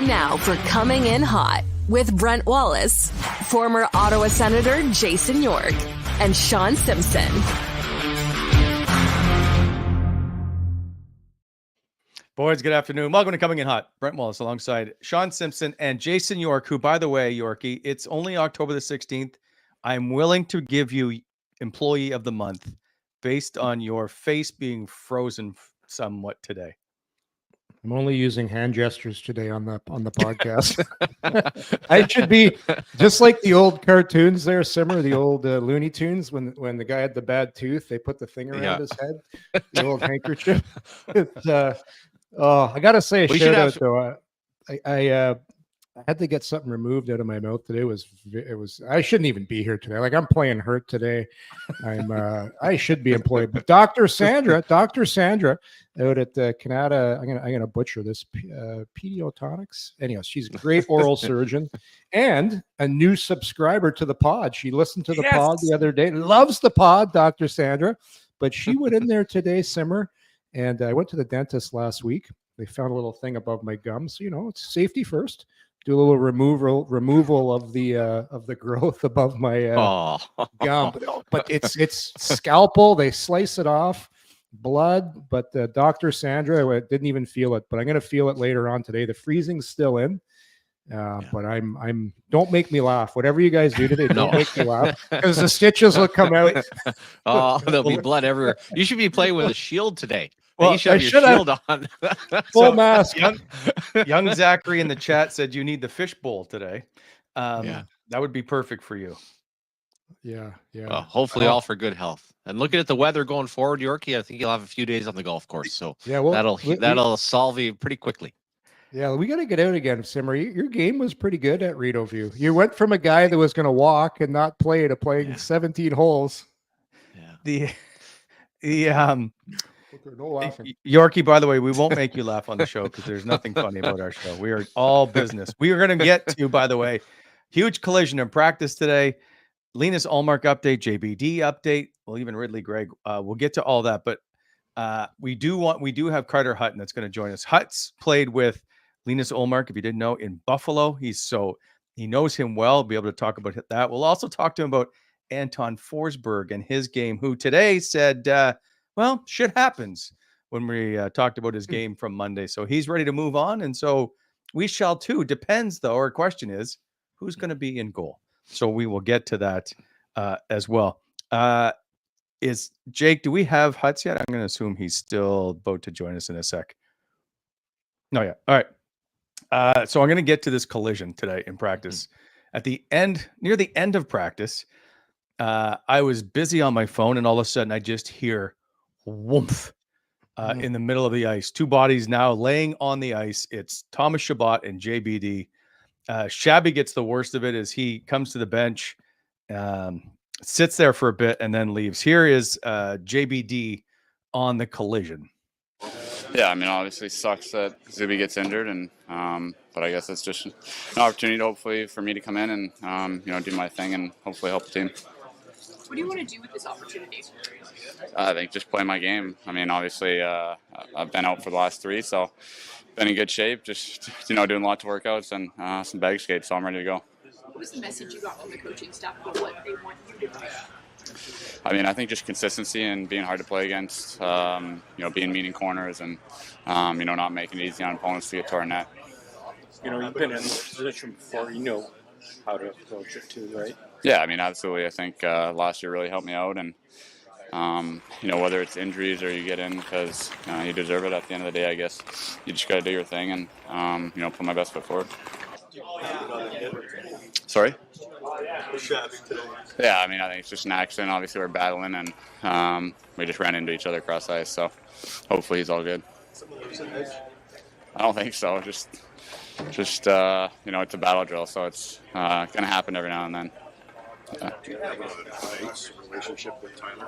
Time now for Coming In Hot with Brent Wallace, former Ottawa Senator Jason York, and Shawn Simpson. Boys, good afternoon. Welcome to Coming In Hot. Brent Wallace alongside Shawn Simpson and Jason York, who, by the way, Yorkie, it's only October the 16th. I'm willing to give you Employee of the Month based on your face being frozen somewhat today. I'm only using hand gestures today on the podcast. I should be just like the old cartoons there, Simmer, the old Looney Tunes, when the guy had the bad tooth, they put the thing around his head, the old handkerchief. I got to say a shout out, though. I had to get something removed out of my mouth today. It was I shouldn't even be here today. Like, I'm playing hurt today. I should be employed. But Dr. Sandra out at Canada, I'm gonna butcher this, Pediatronics. Anyways, she's a great oral surgeon and a new subscriber to the pod. She listened to the pod the other day. Loves the pod, Dr. Sandra. But she went in there today, Simmer, and I went to the dentist last week. They found a little thing above my gums. You know, it's safety first. Do a little removal of the growth above my gum. But it's scalpel. They slice it off, blood. But Dr. Sandra, I didn't even feel it, but I'm going to feel it later on today. The freezing's still in. But I'm don't make me laugh. Whatever you guys do today, don't make me laugh, because the stitches will come out. There'll be blood everywhere. You should be playing with a shield today. Well, you should have your shield on. Full mask. Young Zachary in the chat said you need the fish bowl today. That would be perfect for you. Yeah. Hopefully all for good health. And looking at the weather going forward, Yorkie, I think you'll have a few days on the golf course. So that'll solve you pretty quickly. Yeah, we got to get out again, Simmer. Your game was pretty good at Rideau View. You went from a guy that was going to walk and not play to playing 17 holes. Yeah. No laughing. Yorkie, by the way, we won't make you laugh on the show because there's nothing funny about our show. We are all business. We are going to get to, by the way, huge collision in practice today. Linus Ullmark update, JBD update. Well, even Ridley Gregg. We'll get to all that, but we do have Carter Hutton that's going to join us. Hut's played with Linus Ullmark, if you didn't know, in Buffalo. He knows him well. Be able to talk about that. We'll also talk to him about Anton Forsberg and his game, who today said, well, shit happens, when we talked about his game from Monday. So he's ready to move on. And so we shall too. Depends, though. Our question is, who's going to be in goal? So we will get to that as well. Is Jake, do we have Hutz yet? I'm going to assume he's still about to join us in a sec. No, yeah. All right. So I'm going to get to this collision today in practice. At the end, near the end of practice, I was busy on my phone, and all of a sudden I just hear whoomph in the middle of the ice. Two bodies now laying on the ice. It's Thomas Chabot and JBD. Shabby gets the worst of it as he comes to the bench, sits there for a bit, and then leaves. Here is JBD on the collision. Yeah, I mean, obviously sucks that Zuby gets injured, and but I guess it's just an opportunity to hopefully for me to come in and do my thing and hopefully help the team. What do you want to do with this opportunity? I think just play my game. I mean, obviously I've been out for the last 3, so been in good shape. Just doing lots of workouts and some bag skates, so I'm ready to go. What was the message you got from the coaching staff about what they want you to do? I mean, I think just consistency and being hard to play against. Being mean in corners and not making it easy on opponents to get to our net. You've been in this position before. You know how to approach it too, right? Yeah, I mean, absolutely. I think last year really helped me out, and whether it's injuries or you get in because you deserve it at the end of the day, I guess you just got to do your thing and put my best foot forward. Sorry? Yeah, I mean, I think it's just an accident. Obviously, we're battling, and we just ran into each other across ice. So hopefully he's all good. I don't think so. Just it's a battle drill, so it's going to happen every now and then. Do you have a nice relationship with Tyler?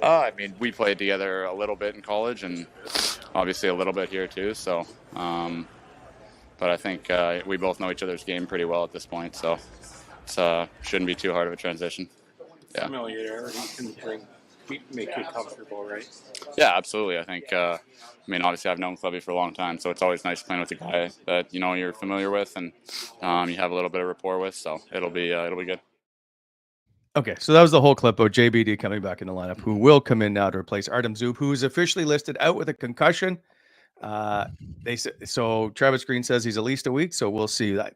I mean, we played together a little bit in college, and obviously a little bit here too. So, but I think we both know each other's game pretty well at this point. So it shouldn't be too hard of a transition. Yeah. Familiarity can bring make you comfortable, right? Yeah, absolutely. I think, I mean, obviously I've known Clubby for a long time, so it's always nice playing with a guy that, you're familiar with and you have a little bit of rapport with, so it'll be good. Okay, so that was the whole clip of JBD coming back in the lineup, who will come in now to replace Artem Zub, who is officially listed out with a concussion. So Travis Green says he's at least a week, so we'll see that.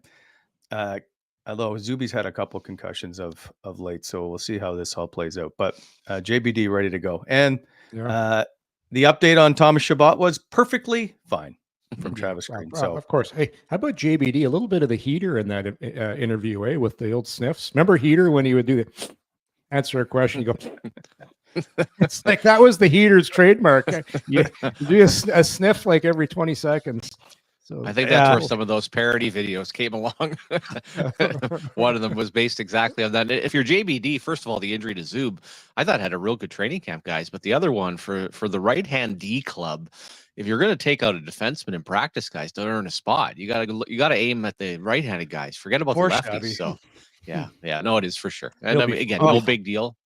Although Zuby's had a couple concussions of late, so we'll see how this all plays out. But JBD ready to go, and the update on Thomas Chabot was perfectly fine from Travis Green. So of course, hey, how about JBD? A little bit of the heater in that interview, with the old sniffs. Remember heater when he would do the answer a question, you go. It's like that was the heater's trademark. You do a sniff like every 20 seconds. So I think that's where some of those parody videos came along. One of them was based exactly on that. If you're JBD, first of all, the injury to Zub, I thought had a real good training camp, guys. But the other one for the right-hand D club, if you're going to take out a defenseman in practice, guys, don't earn a spot. You got to aim at the right-handed guys. Forget about the lefties. So yeah, no, it is for sure. And I mean, again, no big deal.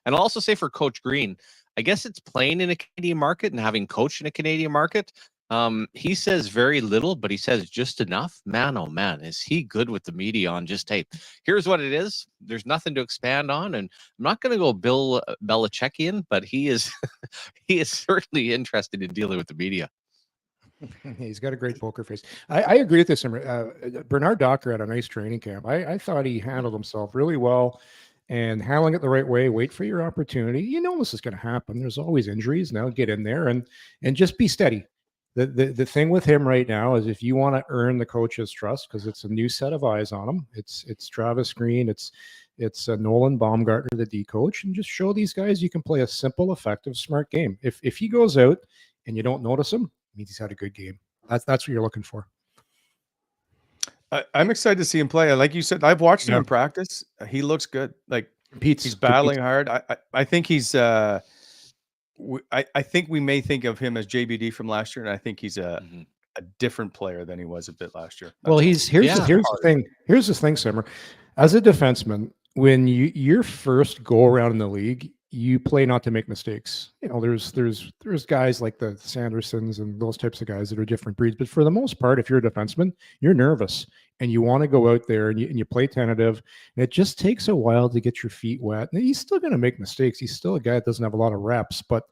And I'll also say for Coach Green, I guess it's playing in a Canadian market and having coached in a Canadian market. He says very little, but he says just enough. Man, oh man, is he good with the media on just, hey, here's what it is. There's nothing to expand on. And I'm not going to go Bill Belichickian, but he is he is certainly interested in dealing with the media. He's got a great poker face. I agree with this. Bernard Docker had a nice training camp. I thought he handled himself really well and handling it the right way. Wait for your opportunity. You know this is going to happen. There's always injuries. Now get in there and just be steady. The thing with him right now is if you want to earn the coach's trust, because it's a new set of eyes on him. It's Travis Green. It's Nolan Baumgartner, the D coach, and just show these guys you can play a simple, effective, smart game. If he goes out and you don't notice him, it means he's had a good game. That's what you're looking for. I'm excited to see him play. Like you said, I've watched him in practice. He looks good. Like he's battling hard. I think he's. I think we may think of him as JBD from last year, and I think he's a different player than he was a bit last year. Well, here's the thing. Here's the thing, Simmer. As a defenseman, when your first go around in the league, you play not to make mistakes. There's guys like the Sandersons and those types of guys that are different breeds. But for the most part, if you're a defenseman, you're nervous and you want to go out there and you play tentative. And it just takes a while to get your feet wet. And he's still going to make mistakes. He's still a guy that doesn't have a lot of reps. But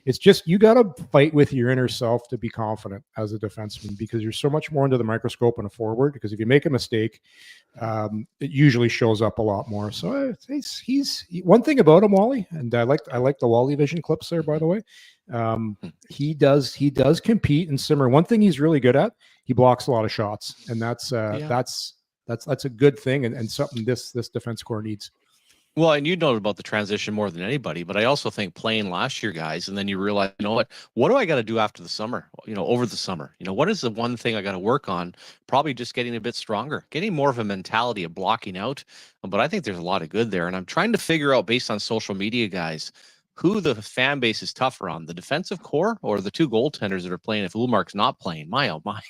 it's just you got to fight with your inner self to be confident as a defenseman because you're so much more under the microscope in a forward. Because if you make a mistake, it usually shows up a lot more. So he's one thing about him, Wally, and I like the Wally Vision clips there, by the way. He does compete and simmer. One thing he's really good at, he blocks a lot of shots, and that's a good thing and something this defense core needs. Well, and you know about the transition more than anybody, but I also think playing last year, guys, and then you realize, you know what do I got to do after the summer? Over the summer, what is the one thing I got to work on? Probably just getting a bit stronger, getting more of a mentality of blocking out. But I think there's a lot of good there. And I'm trying to figure out based on social media, guys, who the fan base is tougher on, the defensive core or the two goaltenders that are playing if Ullmark's not playing. My, oh my,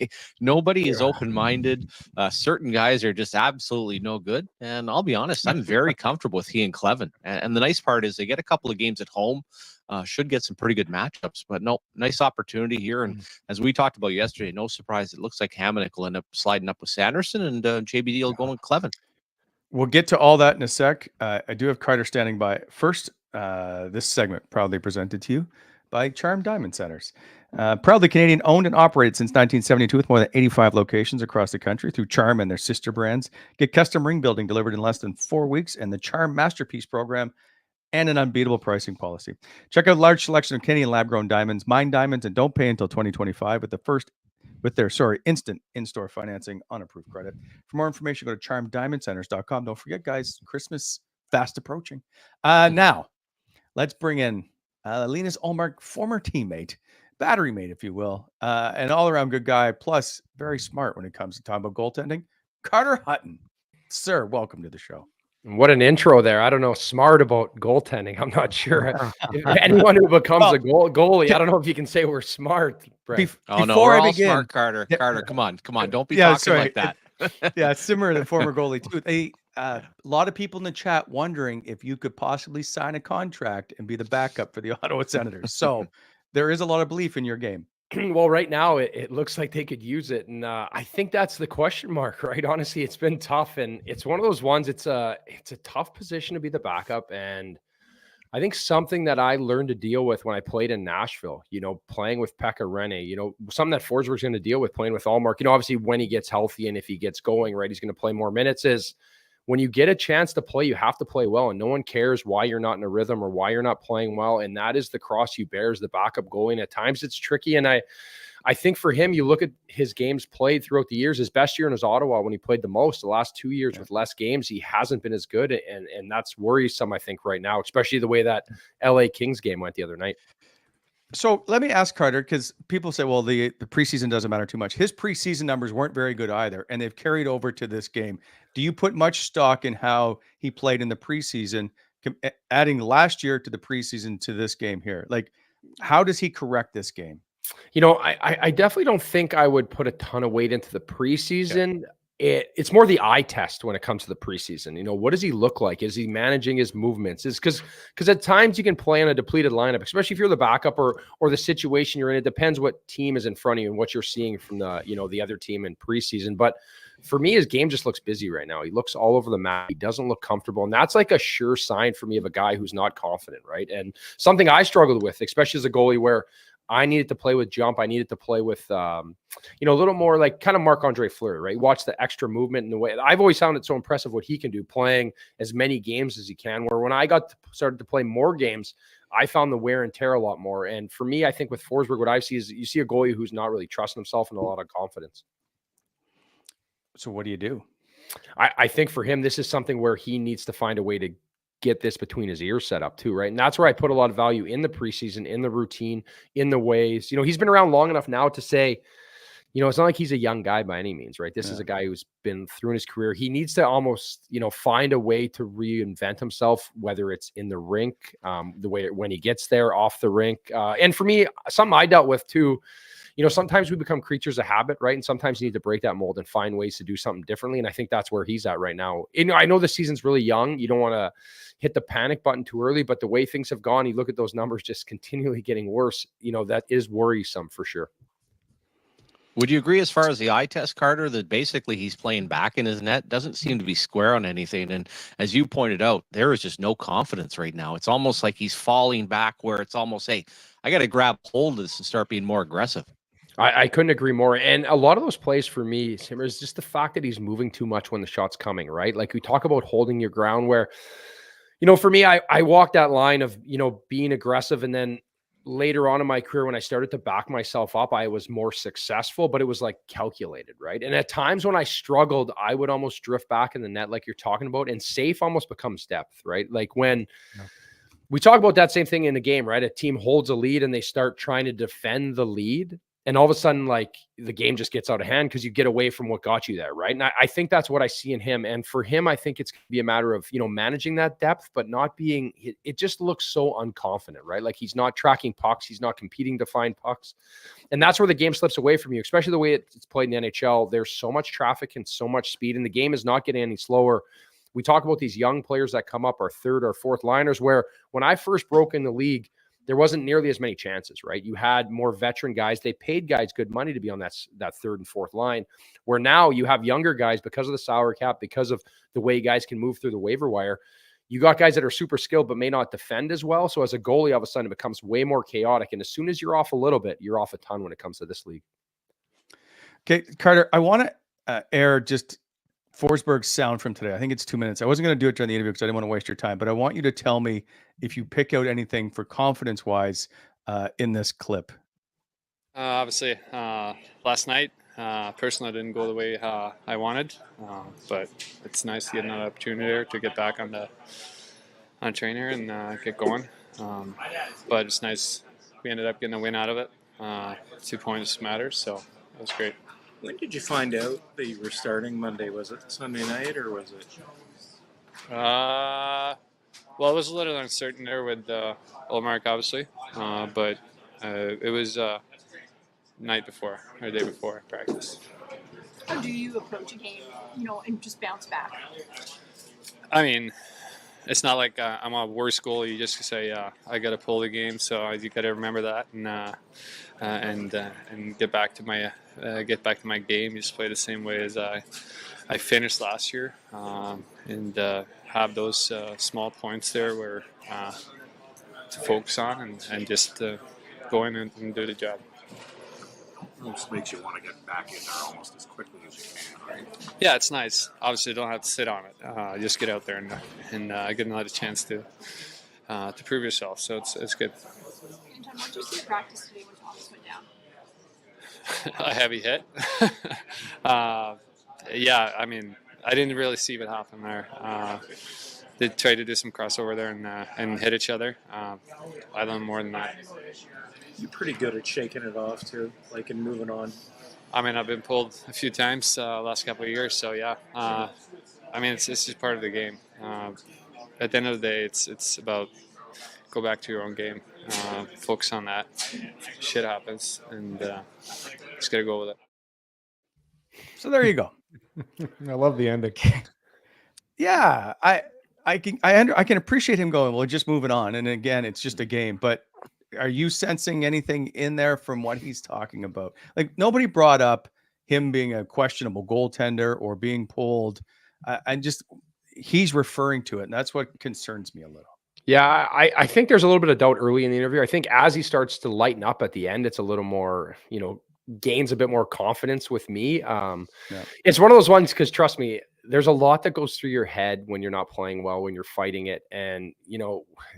nobody is open-minded. Certain guys are just absolutely no good. And I'll be honest, I'm very comfortable with he and Clevin. And the nice part is they get a couple of games at home, should get some pretty good matchups. But no, nice opportunity here. And as we talked about yesterday, no surprise, it looks like Hamonic will end up sliding up with Sanderson and JBD will go with Clevin. We'll get to all that in a sec. I do have Carter standing by. First, this segment proudly presented to you by Charm Diamond Centers. Proudly Canadian owned and operated since 1972 with more than 85 locations across the country through Charm and their sister brands. Get custom ring building delivered in less than 4 weeks and the Charm Masterpiece program and an unbeatable pricing policy. Check out a large selection of Canadian lab-grown diamonds, mine diamonds, and don't pay until 2025 with their instant in-store financing on approved credit. For more information, go to charmdiamondcenters.com. Don't forget, guys, Christmas fast approaching. Now, let's bring in Linus Ullmark, former teammate, battery mate, if you will, an all-around good guy, plus very smart when it comes to talking about goaltending, Carter Hutton. Sir, welcome to the show. What an intro there. I don't know, smart about goaltending. I'm not sure. Anyone who becomes a goalie, I don't know if you can say we're smart. Before I begin, smart, Carter. Carter, come on. Don't be talking like that. Yeah, similar to the former goalie, too. a lot of people in the chat wondering if you could possibly sign a contract and be the backup for the Ottawa Senators. So there is a lot of belief in your game. Well, right now it looks like they could use it, and I think that's the question mark, right? Honestly, it's been tough, and it's one of those ones. It's a tough position to be the backup, and I think something that I learned to deal with when I played in Nashville, playing with Pekka Rinne, something that Forsberg's going to deal with playing with Ullmark, obviously when he gets healthy and if he gets going, right, he's going to play more minutes, is when you get a chance to play, you have to play well, and no one cares why you're not in a rhythm or why you're not playing well, and that is the cross you bear as the backup goalie, and at times it's tricky, and I think for him, you look at his games played throughout the years. His best year in his Ottawa when he played the most. The last 2 years with less games, he hasn't been as good, and that's worrisome, I think, right now, especially the way that LA Kings game went the other night. So let me ask Carter, because people say, well, the preseason doesn't matter too much. His preseason numbers weren't very good either, and they've carried over to this game. Do you put much stock in how he played in the preseason, adding last year to the preseason to this game here? Like, how does he correct this game? I definitely don't think I would put a ton of weight into the preseason. It's more the eye test when it comes to the preseason. What does he look like? Is he managing his movements? Is because at times you can play on a depleted lineup, especially if you're the backup or the situation you're in. It depends what team is in front of you and what you're seeing from the other team in preseason. But for me, his game just looks busy right now. He looks all over the map. He doesn't look comfortable. And that's like a sure sign for me of a guy who's not confident, right? And something I struggled with, especially as a goalie, where I needed to play with jump. I needed to play with, a little more like kind of Marc-Andre Fleury, right? Watch the extra movement and the way. I've always found it so impressive what he can do, playing as many games as he can. Where when I started to play more games, I found the wear and tear a lot more. And for me, I think with Forsberg, what I see is you see a goalie who's not really trusting himself and a lot of confidence. So what do you do? I think for him, this is something where he needs to find a way to get this between his ears set up too, right? And that's where I put a lot of value in the preseason, in the routine, in the ways. He's been around long enough now to say, it's not like he's a young guy by any means, right? This is a guy who's been through in his career. He needs to almost, find a way to reinvent himself, whether it's in the rink, the way when he gets there, off the rink. And for me, something I dealt with too, sometimes we become creatures of habit, right? And sometimes you need to break that mold and find ways to do something differently. And I think that's where he's at right now. I know the season's really young. You don't want to hit the panic button too early, but the way things have gone, you look at those numbers just continually getting worse. That is worrisome for sure. Would you agree as far as the eye test, Carter, that basically he's playing back in his net? Doesn't seem to be square on anything. And as you pointed out, there is just no confidence right now. It's almost like he's falling back where it's almost, hey, I got to grab hold of this and start being more aggressive. I couldn't agree more. And a lot of those plays for me, Simmer, is just the fact that he's moving too much when the shot's coming, right? Like we talk about holding your ground where, for me, I walked that line of, being aggressive. And then later on in my career, when I started to back myself up, I was more successful, but it was like calculated, right? And at times when I struggled, I would almost drift back in the net like you're talking about, and safe almost becomes depth, right? Like when we talk about that same thing in a game, right? A team holds a lead and they start trying to defend the lead. And all of a sudden, like the game just gets out of hand because you get away from what got you there, right? And I think that's what I see in him. And for him, I think it's going to be a matter of, managing that depth, but not being, it just looks so unconfident, right? Like he's not tracking pucks. He's not competing to find pucks. And that's where the game slips away from you, especially the way it's played in the NHL. There's so much traffic and so much speed, and the game is not getting any slower. We talk about these young players that come up, our third or fourth liners, where when I first broke in the league, there wasn't nearly as many chances, right? You had more veteran guys. They paid guys good money to be on that third and fourth line, where now you have younger guys because of the salary cap, because of the way guys can move through the waiver wire. You got guys that are super skilled but may not defend as well. So as a goalie, all of a sudden it becomes way more chaotic. And as soon as you're off a little bit, you're off a ton when it comes to this league. Okay, Carter, I want to air just Forsberg's sound from today. I think it's 2 minutes. I wasn't going to do it during the interview because I didn't want to waste your time, but I want you to tell me if you pick out anything for confidence-wise in this clip. Obviously, last night, personally, I didn't go the way I wanted, but it's nice to get another opportunity there to get back on trainer and get going. But it's nice we ended up getting a win out of it. 2 points matters, so it was great. When did you find out that you were starting Monday? Was it Sunday night or was it? Well, it was a little uncertain there with Ullmark, obviously, but it was night before or day before practice. How do you approach a game, and just bounce back? I mean, it's not like I'm a worse goalie just to say I got to pull the game. So you got to remember that and get back to my game. Just play the same way as I finished last year, and have those small points there where to focus on and just go in and do the job. Almost makes you want to get back in there almost as quickly as you can, right? Yeah, it's nice. Obviously, you don't have to sit on it. Just get out there and get another chance to prove yourself. So it's good. And Tom, what did you see in practice today when Wallace went down? A heavy hit. Yeah, I mean, I didn't really see what happened there. They tried to do some crossover there and hit each other. I learned more than that. You're pretty good at shaking it off too, like and moving on. I mean, I've been pulled a few times last couple of years, so yeah. I mean, it's just part of the game. At the end of the day, it's about go back to your own game, focus on that. Shit happens, and just gotta go with it. So there you go. I love the ending. Yeah, I can appreciate him going, well, just moving on. And again, it's just a game. But are you sensing anything in there from what he's talking about? Like, nobody brought up him being a questionable goaltender or being pulled. He's referring to it, and that's what concerns me a little. Yeah, I think there's a little bit of doubt early in the interview. I think as he starts to lighten up at the end, it's a little more, gains a bit more confidence with me. It's one of those ones, because trust me, there's a lot that goes through your head when you're not playing well, when you're fighting it. And,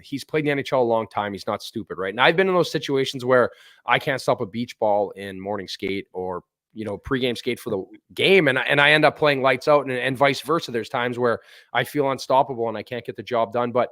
he's played in the NHL a long time. He's not stupid, right? And I've been in those situations where I can't stop a beach ball in morning skate or, pregame skate for the game. And I end up playing lights out and vice versa. There's times where I feel unstoppable and I can't get the job done. But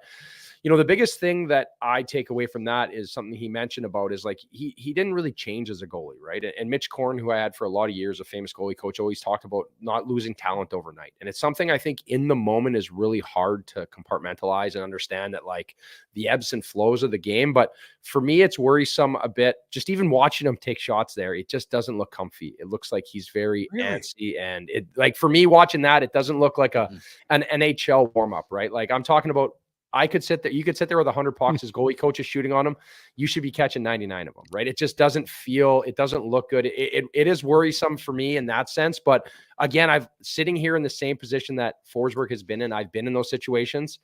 the biggest thing that I take away from that is something he mentioned about is like, he didn't really change as a goalie, right? And Mitch Korn, who I had for a lot of years, a famous goalie coach, always talked about not losing talent overnight. And it's something I think in the moment is really hard to compartmentalize and understand, that like the ebbs and flows of the game. But for me, it's worrisome a bit. Just even watching him take shots there, it just doesn't look comfy. It looks like he's very antsy. And it, like, for me watching that, it doesn't look like an NHL warm up, right? Like, I'm talking about, you could sit there with 100 pucks as goalie coach is shooting on them. You should be catching 99 of them, right? It just doesn't look good. It is worrisome for me in that sense. But again, I'm sitting here in the same position that Forsberg has been in. I've been in those situations.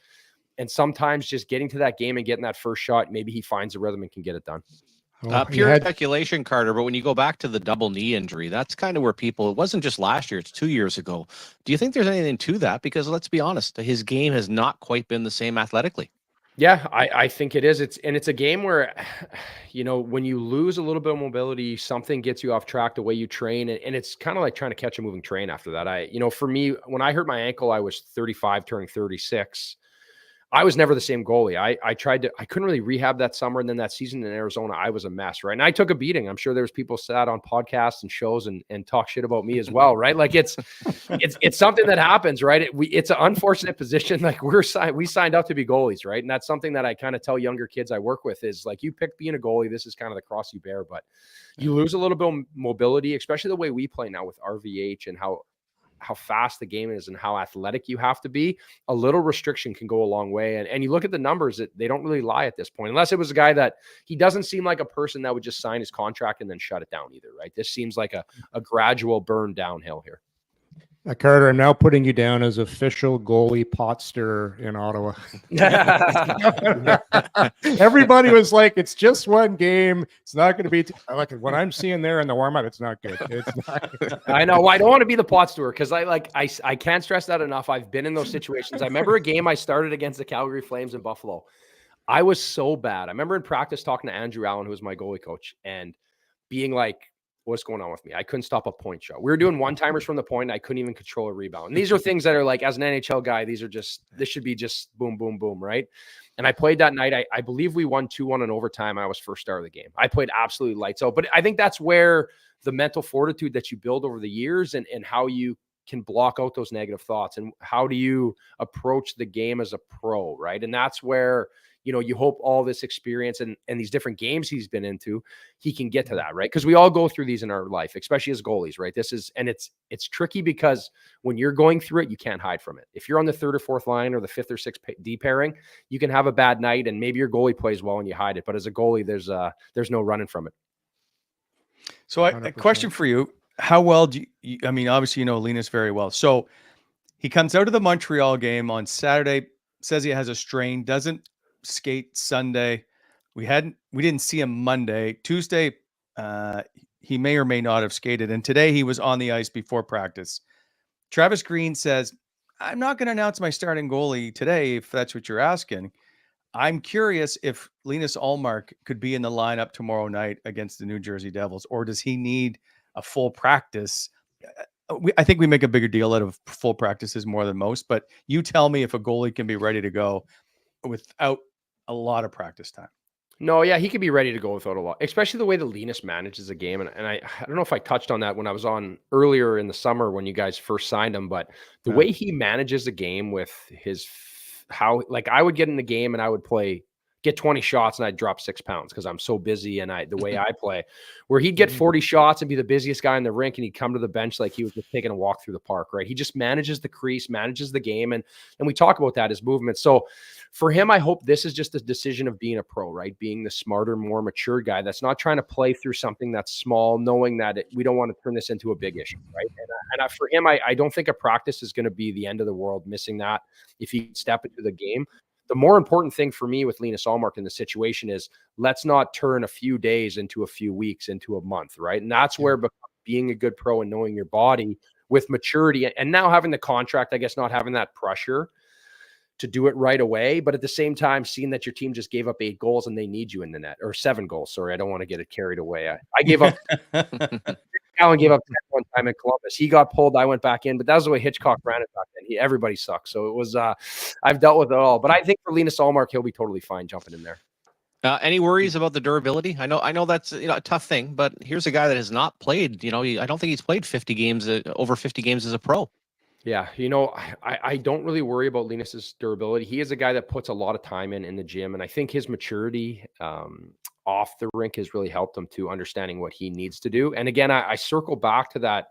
And sometimes just getting to that game and getting that first shot, maybe he finds a rhythm and can get it done. Pure speculation, Carter, but when you go back to the double knee injury, that's kind of where it wasn't just last year, it's 2 years ago. Do you think there's anything to that? Because let's be honest, his game has not quite been the same athletically. Yeah, I think it is. It's a game where, when you lose a little bit of mobility, something gets you off track the way you train. And it's kind of like trying to catch a moving train after that. For me, when I hurt my ankle, I was 35 turning 36. I was never the same goalie. I couldn't really rehab that summer. And then that season in Arizona, I was a mess, right? And I took a beating. I'm sure there's people sat on podcasts and shows and talk shit about me as well, right? Like it's something that happens, right? It's an unfortunate position. Like we signed up to be goalies, right? And that's something that I kind of tell younger kids I work with is like, you pick being a goalie. This is kind of the cross you bear, but you lose a little bit of mobility, especially the way we play now with RVH and how fast the game is and how athletic you have to be. A little restriction can go a long way. And you look at the numbers, that they don't really lie at this point, unless it was a guy that he doesn't seem like a person that would just sign his contract and then shut it down either, right? This seems like a gradual burn downhill here. Carter, I'm now putting you down as official goalie pot stirrer in Ottawa. Everybody was like, it's just one game. It's not going to be like what I'm seeing there in the warm-up. It's not good. It's not good. I know. Well, I don't want to be the pot stirrer because I can't stress that enough. I've been in those situations. I remember a game I started against the Calgary Flames in Buffalo. I was so bad. I remember in practice talking to Andrew Allen, who was my goalie coach, and being like, what's going on with me? I couldn't stop a point shot. We were doing one-timers from the point, and I couldn't even control a rebound. And these are things that are like, as an NHL guy, this should be just boom, boom, boom, right? And I played that night. I believe we won 2-1 in overtime. I was first star of the game. I played absolutely lights out. But I think that's where the mental fortitude that you build over the years and how you can block out those negative thoughts and how do you approach the game as a pro, right? And that's where you hope all this experience and these different games he's been into, he can get to that, right? Because we all go through these in our life, especially as goalies, right? It's tricky because when you're going through it, you can't hide from it. If you're on the third or fourth line or the fifth or sixth D pairing, you can have a bad night and maybe your goalie plays well and you hide it. But as a goalie, there's no running from it. So a question for you. How well do you, I mean, obviously, Linus very well. So he comes out of the Montreal game on Saturday, says he has a strain, doesn't skate Sunday. We didn't see him Monday. Tuesday, he may or may not have skated. And today he was on the ice before practice. Travis Green says, I'm not going to announce my starting goalie today, if that's what you're asking. I'm curious if Linus Ullmark could be in the lineup tomorrow night against the New Jersey Devils, or does he need a full practice? I think we make a bigger deal out of full practices more than most, but you tell me if a goalie can be ready to go without a lot of practice time. No, yeah, he could be ready to go without a lot, especially the way that Linus manages a game. And I don't know if I touched on that when I was on earlier in the summer when you guys first signed him, but the way he manages a game with like I would get in the game and I would get 20 shots and I'd drop 6 pounds because I'm so busy and the way I play, where he'd get 40 shots and be the busiest guy in the rink and he'd come to the bench like he was just taking a walk through the park, right? He just manages the crease, manages the game, and we talk about that as movement. So for him, I hope this is just a decision of being a pro, right? Being the smarter, more mature guy that's not trying to play through something that's small, knowing that we don't want to turn this into a big issue, right? And for him, I don't think a practice is going to be the end of the world missing that if he step into the game. The more important thing for me with Linus Ullmark in the situation is let's not turn a few days into a few weeks into a month, right? And that's where being a good pro and knowing your body with maturity and now having the contract, I guess, not having that pressure to do it right away, but at the same time, seeing that your team just gave up 8 goals and they need you in the net, or 7 goals. Sorry, I don't want to get it carried away. I gave up. Allen gave up 10 one time in Columbus. He got pulled. I went back in, but that was the way Hitchcock ran it back then. Everybody sucks. So it was, I've dealt with it all, but I think for Linus Ullmark, he'll be totally fine jumping in there. Any worries about the durability? I know that's a tough thing, but here's a guy that has not played. I don't think he's played 50 games, over 50 games as a pro. Yeah, I don't really worry about Linus's durability. He is a guy that puts a lot of time in the gym, and I think his maturity off the rink has really helped him to understanding what he needs to do. And again, I circle back to that.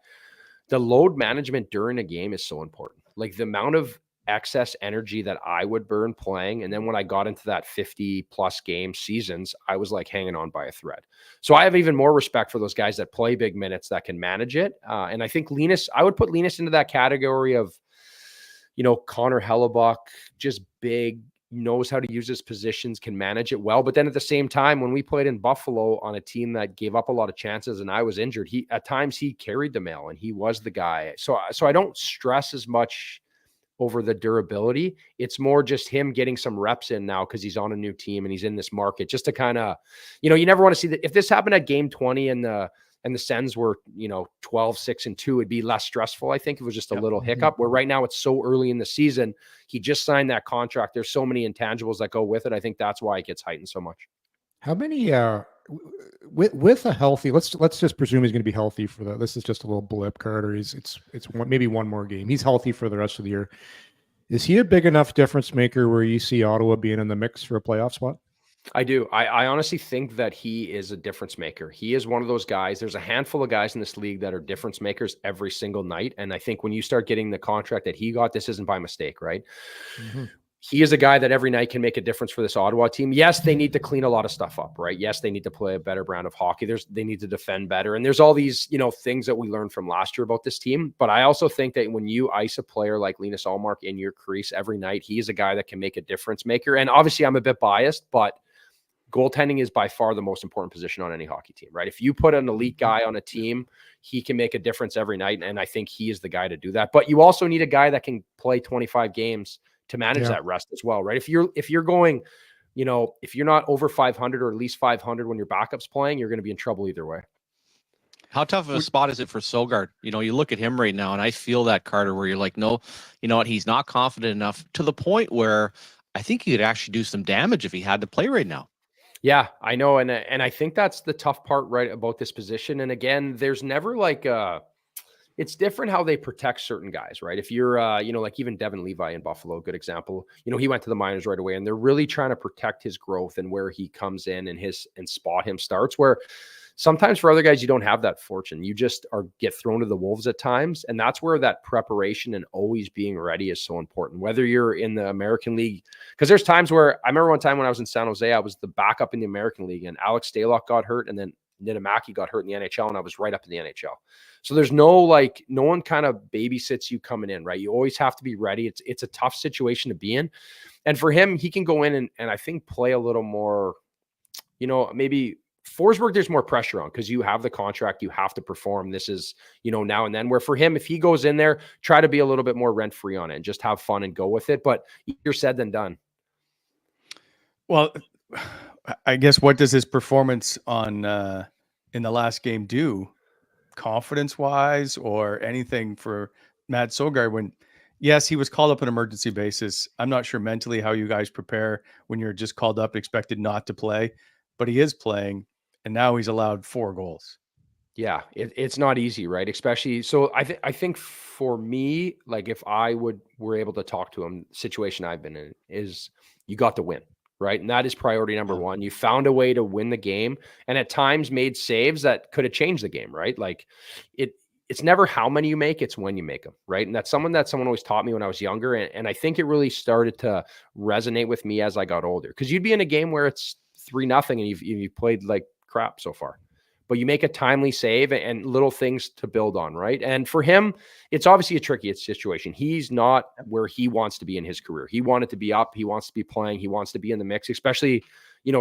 The load management during a game is so important. Like the amount of excess energy that I would burn playing. And then when I got into that 50 plus game seasons, I was like hanging on by a thread. So I have even more respect for those guys that play big minutes that can manage it. And I think I would put Linus into that category of, Connor Hellebuck, just big, knows how to use his positions, can manage it well. But then at the same time, when we played in Buffalo on a team that gave up a lot of chances and I was injured, at times he carried the mail and he was the guy. So I don't stress as much over the durability. It's more just him getting some reps in now because he's on a new team and he's in this market just to kind of, you never want to see that. If this happened at game 20 and the Sens were, 12-6-2, it'd be less stressful. I think it was just a little hiccup where right now it's so early in the season. He just signed that contract. There's so many intangibles that go with it. I think that's why it gets heightened so much. How many, with a healthy, let's just presume he's going to be healthy for this is just a little blip, Carter. It's maybe one more game. He's healthy for the rest of the year. Is he a big enough difference maker where you see Ottawa being in the mix for a playoff spot? I do. I honestly think that he is a difference maker. He is one of those guys. There's a handful of guys in this league that are difference makers every single night. And I think when you start getting the contract that he got, this isn't by mistake, right? Mm-hmm. He is a guy that every night can make a difference for this Ottawa team. Yes, they need to clean a lot of stuff up, right? Yes, they need to play a better brand of hockey. They need to defend better. And there's all these, things that we learned from last year about this team. But I also think that when you ice a player like Linus Ullmark in your crease every night, he is a guy that can make a difference maker. And obviously I'm a bit biased, but goaltending is by far the most important position on any hockey team, right? If you put an elite guy on a team, he can make a difference every night. And I think he is the guy to do that. But you also need a guy that can play 25 games to manage that rest as well, right? If you're going, if you're not over 500 or at least 500 when your backup's playing, you're going to be in trouble either way. How tough of a spot is it for Sogard? You look at him right now and I feel that, Carter, where you're like, no, you know what? He's not confident enough to the point where I think he could actually do some damage if he had to play right now. Yeah, I know. And I think that's the tough part, right, about this position. And again, there's never like it's different how they protect certain guys, right? If you're, like even Devin Levi in Buffalo, good example. He went to the minors right away, and they're really trying to protect his growth and where he comes in and spot him starts. Where sometimes for other guys, you don't have that fortune. You just get thrown to the wolves at times, and that's where that preparation and always being ready is so important. Whether you're in the American League, because there's times where I remember one time when I was in San Jose, I was the backup in the American League, and Alex Stalock got hurt, and then Ninemaki got hurt in the NHL, and I was right up in the NHL. So there's no one kind of babysits you coming in, right? You always have to be ready. It's a tough situation to be in. And for him, he can go in and I think play a little more, maybe Forsberg, there's more pressure on because you have the contract, you have to perform. This is, now and then, where for him, if he goes in there, try to be a little bit more rent-free on it and just have fun and go with it. But easier said than done. Well, I guess what does his performance on in the last game do, confidence-wise, or anything for Matt Sogard? When, yes, he was called up on an emergency basis. I'm not sure mentally how you guys prepare when you're just called up, expected not to play, but he is playing, and now he's allowed 4 goals. Yeah, it's not easy, right? Especially, so I think for me, like if I were able to talk to him, the situation I've been in is you got to win. Right. And that is priority number one. You found a way to win the game, and at times made saves that could have changed the game. Right. Like it's never how many you make, it's when you make them. Right. And that's someone always taught me when I was younger. And I think it really started to resonate with me as I got older, because you'd be in a game where it's 3-0 and you've played like crap so far, but you make a timely save and little things to build on. Right. And for him, it's obviously a tricky situation. He's not where he wants to be in his career. He wanted to be up. He wants to be playing. He wants to be in the mix, especially,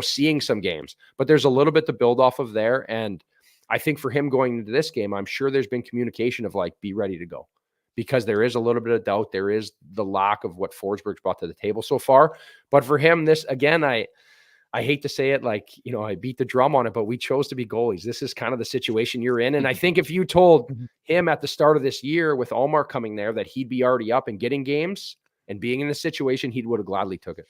seeing some games, but there's a little bit to build off of there. And I think for him going into this game, I'm sure there's been communication of be ready to go, because there is a little bit of doubt. There is the lack of what Forsberg's brought to the table so far. But for him, this, again, I hate to say it, I beat the drum on it, but we chose to be goalies. This is kind of the situation you're in. And I think if you told him at the start of this year with Ullmark coming there that he'd be already up and getting games and being in this situation, he would have gladly took it.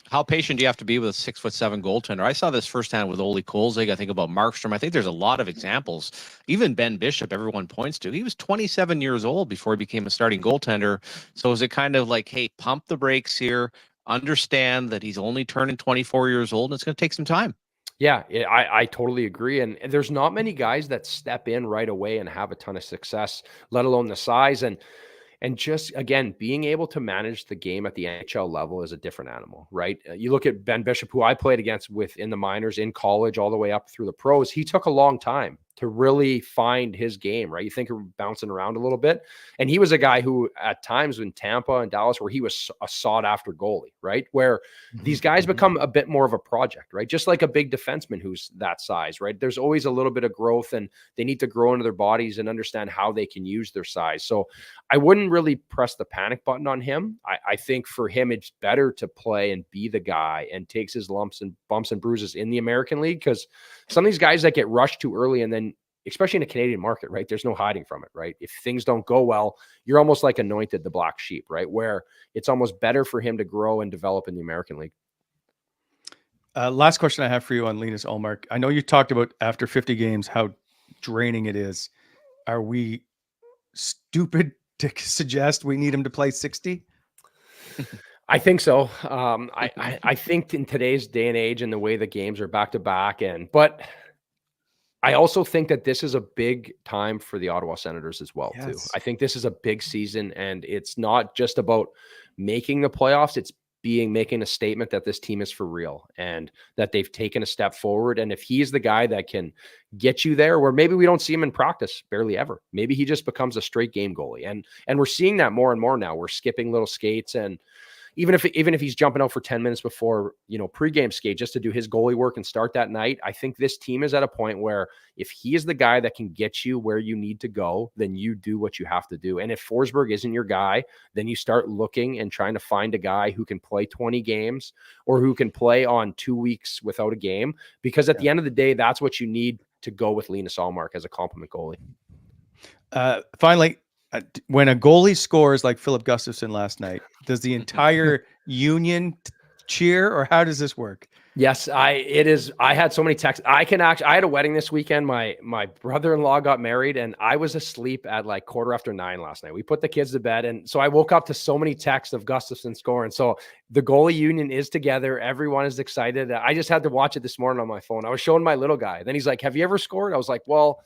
How patient do you have to be with a 6'7" goaltender? I saw this firsthand with Ole Kolzig. I think about Markstrom. I think there's a lot of examples. Even Ben Bishop, everyone points to. He was 27 years old before he became a starting goaltender. So is it kind of like, hey, pump the brakes here, understand that he's only turning 24 years old, and it's going to take some time? Yeah, I totally agree. And there's not many guys that step in right away and have a ton of success, let alone the size. And just, again, being able to manage the game at the NHL level is a different animal, right? You look at Ben Bishop, who I played against in the minors, in college, all the way up through the pros. He took a long time to really find his game, right? You think of bouncing around a little bit. And he was a guy who at times in Tampa and Dallas, where he was a sought after goalie, right? Where these guys become a bit more of a project, right? Just like a big defenseman who's that size, right? There's always a little bit of growth, and they need to grow into their bodies and understand how they can use their size. So I wouldn't really press the panic button on him. I think for him, it's better to play and be the guy and takes his lumps and bumps and bruises in the American League, because some of these guys that get rushed too early, and then especially in a Canadian market, right? There's no hiding from it, right? If things don't go well, you're almost like anointed the black sheep, right? Where it's almost better for him to grow and develop in the American League. Last question I have for you on Linus Ullmark. I know you talked about after 50 games how draining it is. Are we stupid to suggest we need him to play 60? I think so. I think in today's day and age and the way the games are back to back, but I also think that this is a big time for the Ottawa Senators as well, too. I think this is a big season, and it's not just about making the playoffs. It's making a statement that this team is for real and that they've taken a step forward. And if he's the guy that can get you there, where maybe we don't see him in practice barely ever, maybe he just becomes a straight game goalie. And we're seeing that more and more now. We're skipping little skates, and even if he's jumping out for 10 minutes before, pregame skate just to do his goalie work and start that night, I think this team is at a point where if he is the guy that can get you where you need to go, then you do what you have to do. And if Forsberg isn't your guy, then you start looking and trying to find a guy who can play 20 games or who can play on 2 weeks without a game, because at the end of the day, that's what you need to go with Linus Ullmark as a complement goalie. Finally, when a goalie scores like Philip Gustafson last night, does the entire union cheer, or how does this work? Yes, I had so many texts. I had a wedding this weekend. My brother-in-law got married and I was asleep at like 9:15 last night. We put the kids to bed. And so I woke up to so many texts of Gustafsson scoring. So the goalie union is together. Everyone is excited. I just had to watch it this morning on my phone. I was showing my little guy. Then he's like, "Have you ever scored?" I was like, "Well,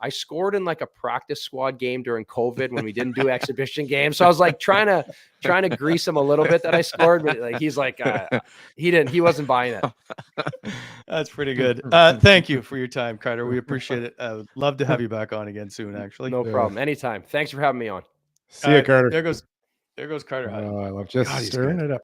I scored in like a practice squad game during COVID when we didn't do exhibition games." So I was like trying to grease him a little bit that I scored, but like he's like he wasn't buying it. That's pretty good. Thank you for your time, Carter. We appreciate it. Love to have you back on again soon, actually. No problem. Anytime. Thanks for having me on. See you, Carter. There goes Carter Hutton. Oh, I love just stirring it up.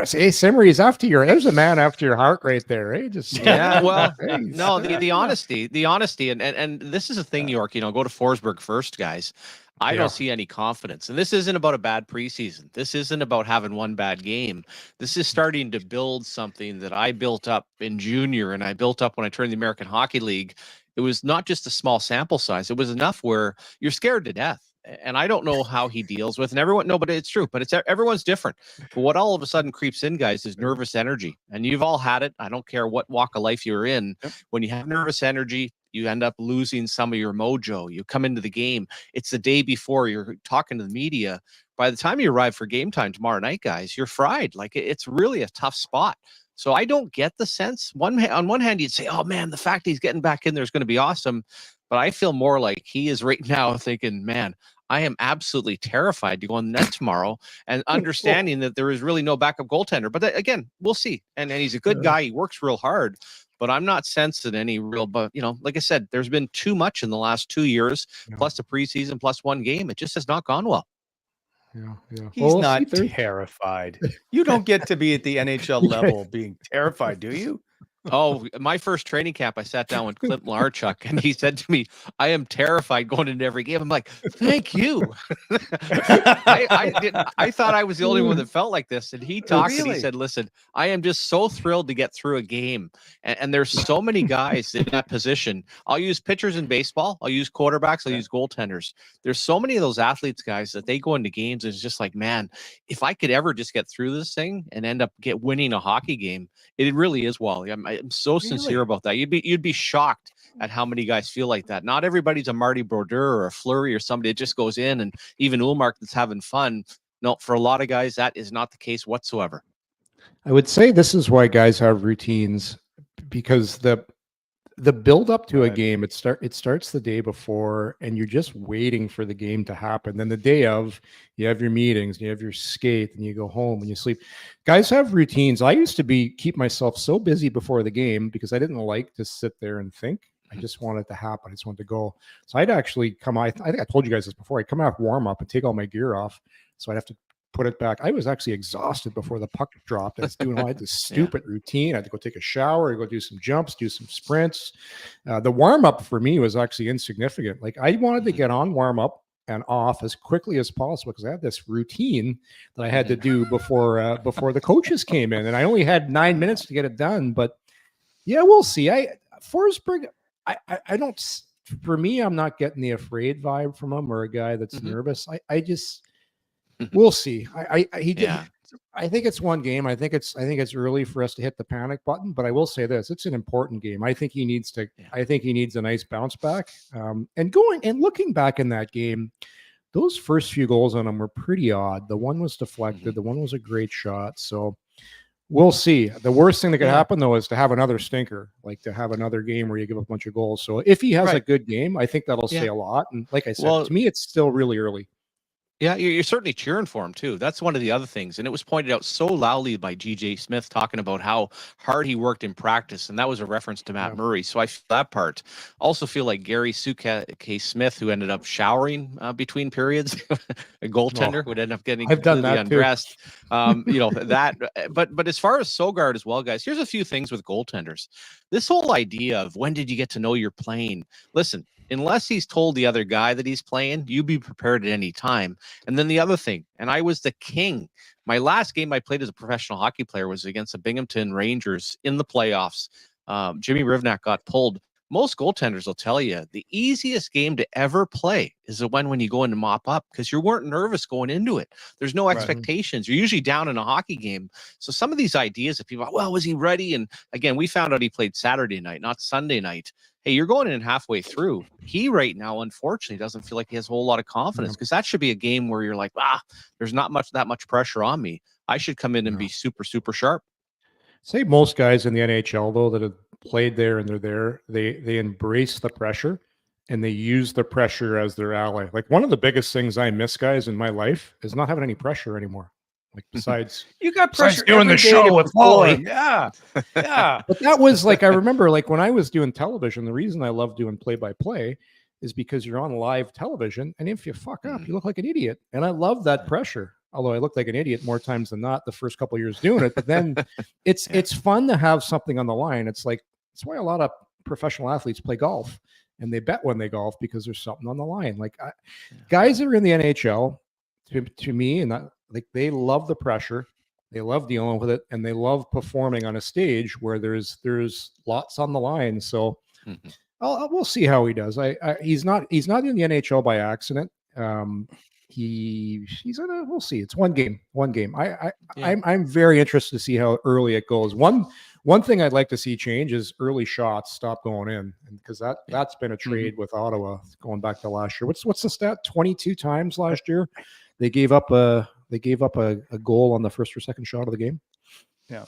Hey, Simmer, there's a man after your heart right there. Hey, just well, no, the honesty, and this is a thing, York. Go to Forsberg first, guys. I don't see any confidence, and this isn't about a bad preseason. This isn't about having one bad game. This is starting to build something that I built up in junior, and I built up when I turned the American Hockey League. It was not just a small sample size. It was enough where you're scared to death. And I don't know how he deals with, and everyone, no, but it's true, but everyone's different. But what all of a sudden creeps in, guys, is nervous energy. And you've all had it. I don't care what walk of life you're in. Yep. When you have nervous energy, you end up losing some of your mojo. You come into the game. It's the day before, you're talking to the media. By the time you arrive for game time tomorrow night, guys, you're fried. Like, it's really a tough spot. So I don't get the sense. On one hand, you'd say, oh man, the fact he's getting back in there is going to be awesome. But I feel more like he is right now thinking, man, I am absolutely terrified to go on the net tomorrow, and understanding that there is really no backup goaltender. But again, we'll see. And he's a good guy. He works real hard. But I'm not sensing any real, but like I said, there's been too much in the last 2 years, plus the preseason, plus one game. It just has not gone well. Yeah. He's not terrified. You don't get to be at the NHL level being terrified, do you? Oh, my first training camp, I sat down with Clint Malarchuk, and he said to me, I am terrified going into every game. I'm like, thank you. I thought I was the only one that felt like this. And he talked and he said, listen, I am just so thrilled to get through a game. And there's so many guys in that position. I'll use pitchers in baseball. I'll use quarterbacks. I'll use goaltenders. There's so many of those athletes, guys, that they go into games and it's just like, man, if I could ever just get through this thing and end up winning a hockey game, it really is, Wally. I'm so sincere about that. You'd be shocked at how many guys feel like that. Not everybody's a Marty Brodeur or a Fleury or somebody that just goes in, and even Ullmark that's having fun. No, for a lot of guys, that is not the case whatsoever. I would say this is why guys have routines, because the build up to a game, it starts the day before, and you're just waiting for the game to happen. Then the day of, you have your meetings, you have your skate, and you go home and you sleep. Guys have routines. I used to keep myself so busy before the game because I didn't like to sit there and think. I just wanted it to happen. I just wanted to go. So I'd actually I think I told you guys this before. I'd come out warm up and take all my gear off. So I'd have to put it back. I was actually exhausted before the puck dropped. I was doing all this stupid routine. I had to go take a shower, go do some jumps, do some sprints. The warm up for me was actually insignificant. Like, I wanted to get on warm up and off as quickly as possible because I had this routine that I had to do before the coaches came in, and I only had 9 minutes to get it done. But yeah, we'll see. Forsberg, I don't. For me, I'm not getting the afraid vibe from him or a guy that's nervous. I just. We'll see. I think it's one game. I think it's early for us to hit the panic button, but I will say this: it's an important game. I think he needs to. I think he needs a nice bounce back. And looking back in that game, those first few goals on him were pretty odd. The one was deflected. The one was a great shot. So we'll see. The worst thing that could happen though is to have another stinker, like to have another game where you give up a bunch of goals. So if he has a good game, I think that'll say a lot. And like I said, to me, it's still really early. Yeah, you're certainly cheering for him too. That's one of the other things. And it was pointed out so loudly by GJ Smith talking about how hard he worked in practice. And that was a reference to Matt Murray. So I feel that part. Also feel like Gary Smith, who ended up showering between periods, a goaltender would end up getting completely undressed. But as far as Sogard as well, guys, here's a few things with goaltenders. This whole idea of when did you get to know you're playing? Listen, unless he's told the other guy that he's playing, you be prepared at any time. And then the other thing, and I was the king. My last game I played as a professional hockey player was against the Binghamton Rangers in the playoffs. Jimmy Rivnak got pulled. most goaltenders will tell you the easiest game to ever play is the one when you go in to mop up, because you weren't nervous going into it. There's no expectations. You're usually down in a hockey game. So some of these ideas that people, well, was he ready? And again, we found out he played Saturday night, not Sunday night. Hey, you're going in halfway through. He right now, unfortunately, doesn't feel like he has a whole lot of confidence, because that should be a game where you're like, there's not that much pressure on me. I should come in and be super, super sharp. Say most guys in the NHL, though, that have played there and they're there, they embrace the pressure and they use the pressure as their ally. Like, one of the biggest things I miss, guys, in my life is not having any pressure anymore. Like, besides you got pressure doing the show with Wally. Yeah. But that was like, I remember, like, when I was doing television, the reason I love doing play-by-play is because you're on live television, and if you fuck up, you look like an idiot. And I love that pressure. Although I looked like an idiot more times than not the first couple of years doing it, but then it's fun to have something on the line. It's like, it's why a lot of professional athletes play golf, and they bet when they golf because there's something on the line. Like, guys that are in the NHL, to me, and that, like, they love the pressure, they love dealing with it, and they love performing on a stage where there's lots on the line. So we'll see how he does. He's not in the NHL by accident. We'll see. It's one game. I'm very interested to see how early it goes. One thing I'd like to see change is early shots stop going in, because that's been a trade with Ottawa going back to last year. What's the stat? 22 times last year they gave up a goal on the first or second shot of the game. Yeah.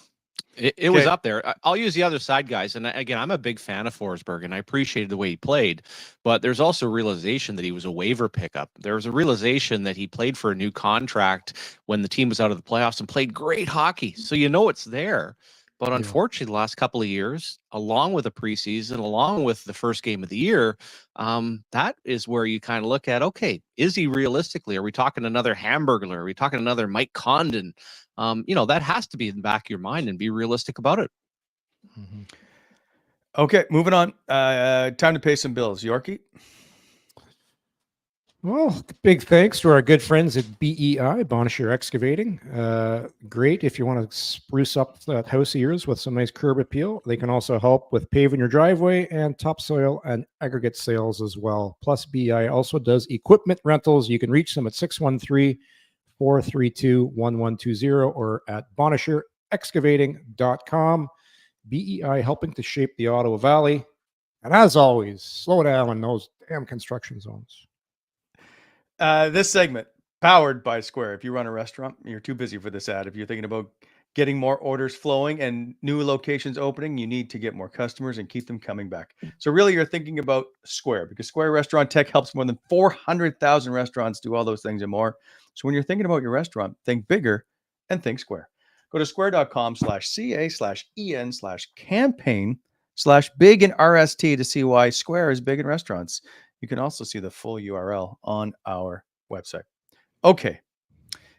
It was up there. I'll use the other side, guys. And again, I'm a big fan of Forsberg, and I appreciated the way he played. But there's also a realization that he was a waiver pickup. There was a realization that he played for a new contract when the team was out of the playoffs and played great hockey. So it's there. But unfortunately, the last couple of years, along with the preseason, along with the first game of the year, that is where you kind of look at, okay, is he realistically? Are we talking another Hamburglar? Are we talking another Mike Condon? That has to be in the back of your mind and be realistic about it. Okay, moving on. Time to pay some bills. Yorkie? Well, big thanks to our good friends at BEI, Bonisher Excavating. Great if you want to spruce up that house of yours with some nice curb appeal. They can also help with paving your driveway and topsoil and aggregate sales as well. Plus, BEI also does equipment rentals. You can reach them at 613-432-1120 or at bonisherexcavating.com. BEI helping to shape the Ottawa Valley. And as always, slow down in those damn construction zones. This segment powered by Square. If you run a restaurant, you're too busy for this ad. If you're thinking about getting more orders flowing and new locations opening, you need to get more customers and keep them coming back. So really, you're thinking about Square, because Square Restaurant Tech helps more than 400,000 restaurants do all those things and more. So when you're thinking about your restaurant, think bigger and think Square. Go to square.com/ca/en/campaign/big and RST to see why Square is big in restaurants. You can also see the full URL on our website. Okay.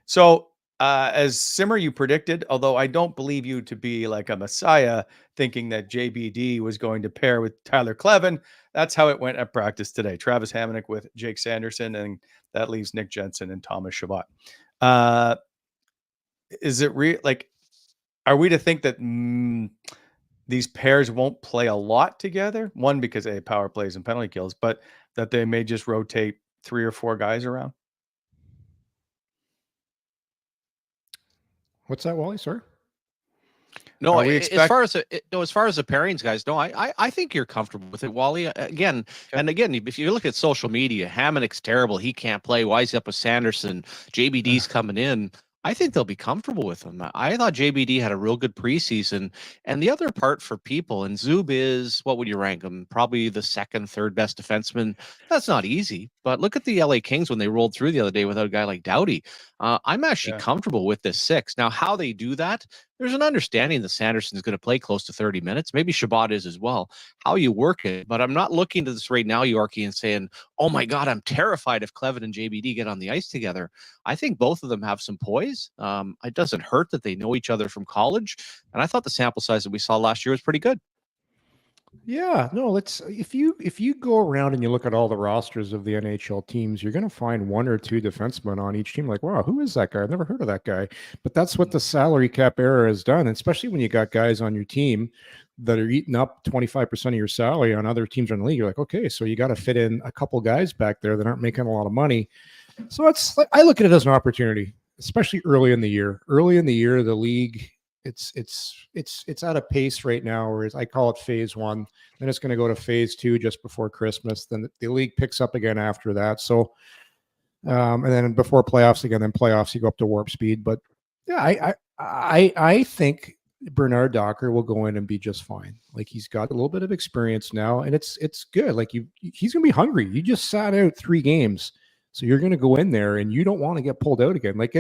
So as Simmer, you predicted, although I don't believe you to be like a messiah thinking that JBD was going to pair with Tyler Klevin. That's how it went at practice today. Travis Hamonic with Jake Sanderson, and that leaves Nick Jensen and Thomas Chabot. Is it real? Like, are we to think that these pairs won't play a lot together? One, because they power plays and penalty kills, but that they may just rotate 3 or 4 guys around. What's that, Wally? Sorry. No, as far as the pairings, guys, no, I think you're comfortable with it, Wally. Again, if you look at social media, Hamonic's terrible. He can't play. Why is he up with Sanderson? JBD's coming in. I think they'll be comfortable with him. I thought JBD had a real good preseason. And the other part for people, and Zub is, what would you rank him? Probably the second, third best defenseman. That's not easy. But look at the LA Kings when they rolled through the other day without a guy like Doughty. I'm actually comfortable with this 6. Now, how they do that, there's an understanding that Sanderson's going to play close to 30 minutes. Maybe Chabot is as well. How you work it. But I'm not looking to this right now, Yorkie, and saying, oh my God, I'm terrified if Klevin and JBD get on the ice together. I think both of them have some poise. It doesn't hurt that they know each other from college. And I thought the sample size that we saw last year was pretty good. Yeah, no, let's if you go around and you look at all the rosters of the NHL teams, you're going to find one or two defensemen on each team. Like, wow, who is that guy? I've never heard of that guy. But that's what the salary cap era has done, especially when you got guys on your team that are eating up 25% of your salary on other teams in the league. You're like, okay, so you got to fit in a couple guys back there that aren't making a lot of money. So it's like I look at it as an opportunity, especially early in the year. Early in the year, the league it's at a pace right now where I call it phase one. Then it's going to go to phase two just before Christmas. Then the league picks up again after that. So, and then before playoffs again, then playoffs you go up to warp speed. But yeah, I think Bernard Docker will go in and be just fine. Like he's got a little bit of experience now, and it's good. Like he's going to be hungry. You just sat out 3 games, so you're going to go in there and you don't want to get pulled out again. Like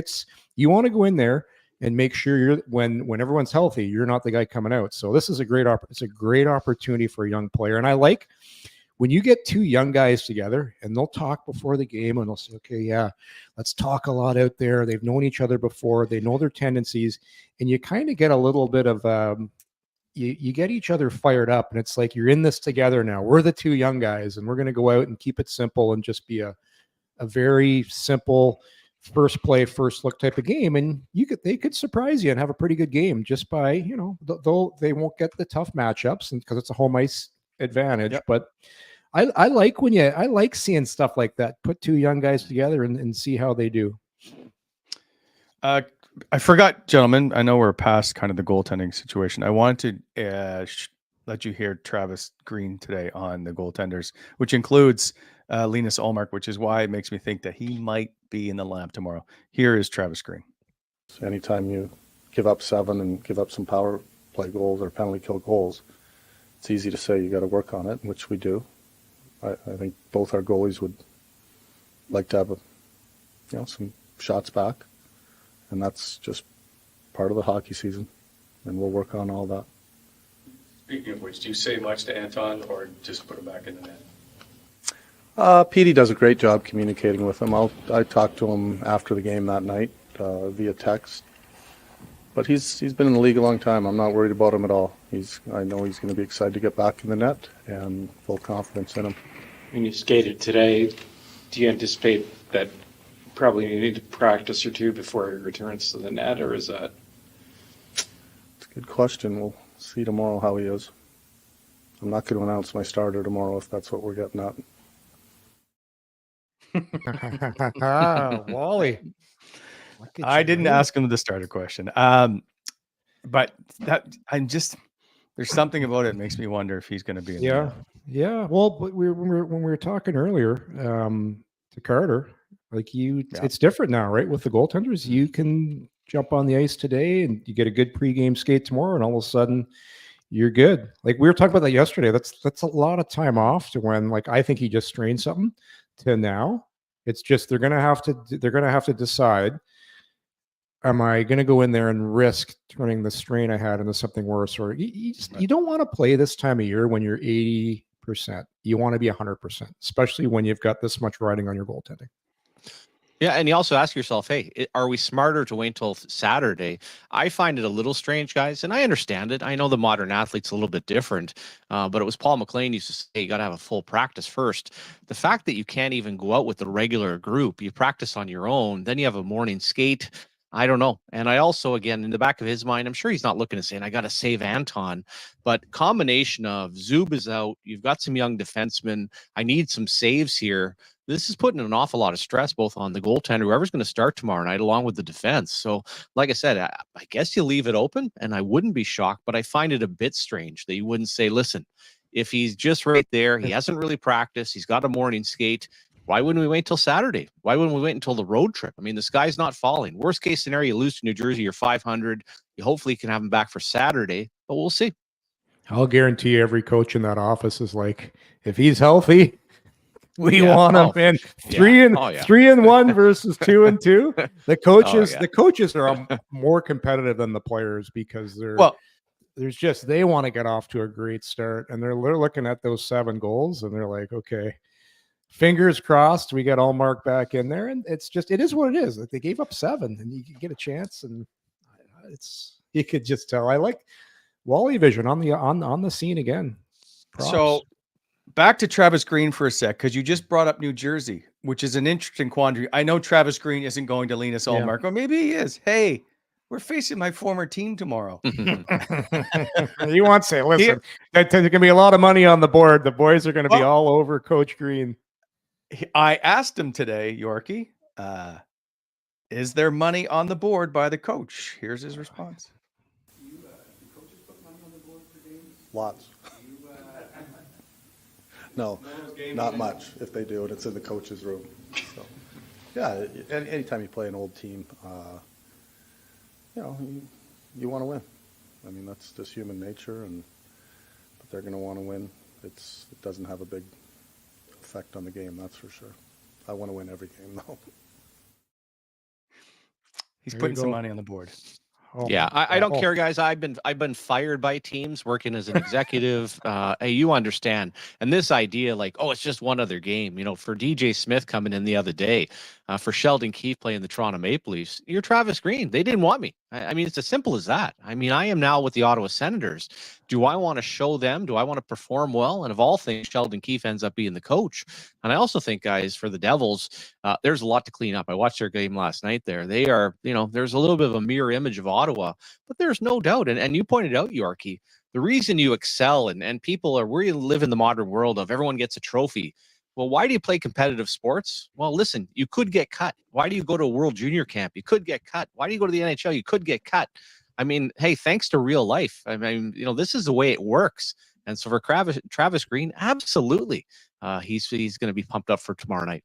you want to go in there and make sure you're when everyone's healthy, you're not the guy coming out. So this is it's a great opportunity for a young player. And I like when you get 2 young guys together and they'll talk before the game and they'll say, okay, yeah, let's talk a lot out there. They've known each other before. They know their tendencies. And you kind of get a little bit of you get each other fired up. And it's like, you're in this together now. We're the 2 young guys and we're going to go out and keep it simple and just be a very simple first play, first look type of game, and they could surprise you and have a pretty good game just by though they won't get the tough matchups and because it's a home ice advantage. Yep. But I like seeing stuff like that. Put 2 young guys together and see how they do. I forgot, gentlemen. I know we're past kind of the goaltending situation. I wanted to let you hear Travis Green today on the goaltenders, which includes Linus Ullmark, which is why it makes me think that he might be in the lab tomorrow. Here is Travis Green. So anytime you give up 7 and give up some power play goals or penalty kill goals, it's easy to say you got to work on it, which we do. I think both our goalies would like to have some shots back, and that's just part of the hockey season, and we'll work on all that. Speaking of which, do you say much to Anton or just put him back in the net? Petey does a great job communicating with him. I talked to him after the game that night via text. But he's been in the league a long time. I'm not worried about him at all. I know he's going to be excited to get back in the net and full confidence in him. When you skated today, do you anticipate that probably you need to practice or 2 before he returns to the net, or is that? It's a good question. We'll see tomorrow how he is. I'm not going to announce my starter tomorrow if that's what we're getting at. Wally. I didn't ask him the starter question. But that there's something about it that makes me wonder if he's going to be in there. Yeah. Well, but when we were talking earlier to Carter, like it's different now, right? With the goaltenders, you can jump on the ice today and you get a good pregame skate tomorrow, and all of a sudden you're good. Like we were talking about that yesterday. That's a lot of time off to when, like, I think he just strained something to now. It's just they're gonna have to decide, am I going to go in there and risk turning the strain I had into something worse? Or you don't want to play this time of year when you're 80%. You want to be 100%, especially when you've got this much riding on your goaltending. Yeah, and you also ask yourself, hey, are we smarter to wait until Saturday? I find it a little strange, guys, and I understand it. I know the modern athlete's a little bit different, but it was Paul McLean used to say you got to have a full practice first. The fact that you can't even go out with the regular group, you practice on your own, then you have a morning skate. I don't know. And I also, again, in the back of his mind, I'm sure he's not looking and saying, I got to save Anton. But combination of Zub is out, you've got some young defensemen, I need some saves here. This is putting an awful lot of stress both on the goaltender, whoever's going to start tomorrow night, along with the defense. So, like I said, I guess you leave it open, and I wouldn't be shocked, but I find it a bit strange that you wouldn't say, listen, if he's just right there, he hasn't really practiced, he's got a morning skate, why wouldn't we wait till Saturday? Why wouldn't we wait until the road trip? I mean, the sky's not falling. Worst case scenario, you lose to New Jersey, you're 500. You hopefully can have him back for Saturday, but we'll see. I'll guarantee you every coach in that office is like, if he's healthy, we want him in 3-1 versus 2-2. The coaches are more competitive than the players because they want to get off to a great start, and they're looking at those 7 goals and they're like, okay, fingers crossed we get Ullmark back in there. And it is what it is. Like, they gave up 7 and you can get a chance, and you could just tell. I like Wally vision on the scene again. Props. So back to Travis Green for a sec, because you just brought up New Jersey, which is an interesting quandary. I know Travis Green isn't going to Linus Ullmark, or maybe he is. Hey, we're facing my former team tomorrow. You want to say, listen, there's going to be a lot of money on the board. The boys are going to be all over Coach Green. I asked him today, Yorkie, is there money on the board by the coach? Here's his response. Lots. No, not much. If they do it, it's in the coach's room. So, yeah, anytime you play an old team, you want to win. I mean, that's just human nature, but they're going to want to win. It doesn't have a big effect on the game, that's for sure. I want to win every game, though. He's putting some money on the board. Yeah, I don't care, guys. I've been fired by teams working as an executive. Hey, you understand. And this idea, like, oh, it's just one other game. For DJ Smith coming in the other day, for Sheldon Keefe playing the Toronto Maple Leafs, you're Travis Green. They didn't want me. I mean, it's as simple as that. I mean, I am now with the Ottawa Senators. Do I want to show them? Do I want to perform well? And of all things, Sheldon Keefe ends up being the coach. And I also think, guys, for the Devils, there's a lot to clean up. I watched their game last night there. They are, there's a little bit of a mirror image of Ottawa, but there's no doubt. And you pointed out, Yorkie, the reason you excel and people are, we live in the modern world of everyone gets a trophy. Well, why do you play competitive sports? Well, listen, you could get cut. Why do you go to a World Junior Camp? You could get cut. Why do you go to the NHL? You could get cut. I mean, hey, thanks to real life. I mean, this is the way it works. And so for Travis Green, absolutely, he's going to be pumped up for tomorrow night.